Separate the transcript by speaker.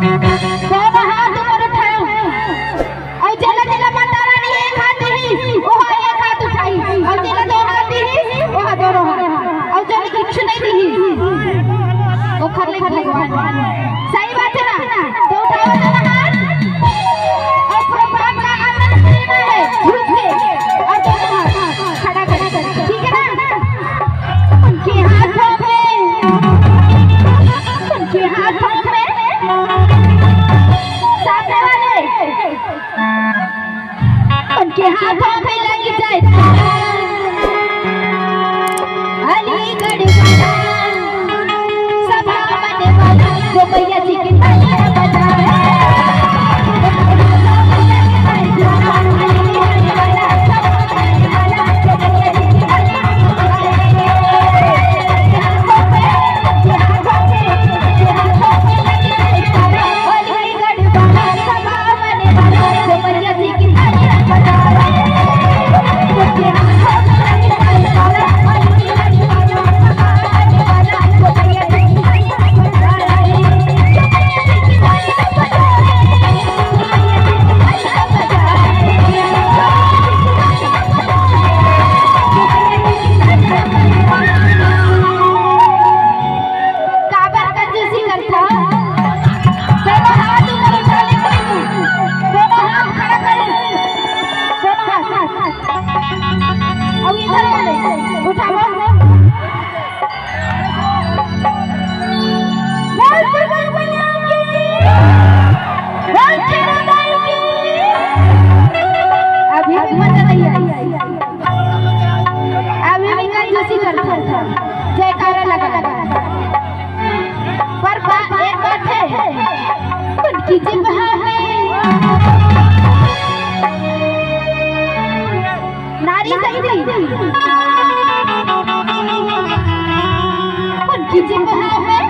Speaker 1: दोनों हाथ ऊपर उठाओ और जला जला माता रानी एक हाथ ही वो एक हाथ उठाई और जला दो हाथ ही वो दोनों हाथ और जला कुछ नहीं दी वो खरले भगवान सही बात है ना। तो उठाओ दोनों हाथ और प्रभात का आनंद लेना है झूठ के और दोनों हाथ खड़ा कर ठीक है ना। उनके हाथों में सामने वाले उनके हाथों में लगी जाए अलीगढ़ सभा बने वाला गोपैया जी की तालियां बजाए जयकारा लगा पर एक बात है उनकी जिम्मा है नारी शक्ति उनकी जिम्मा है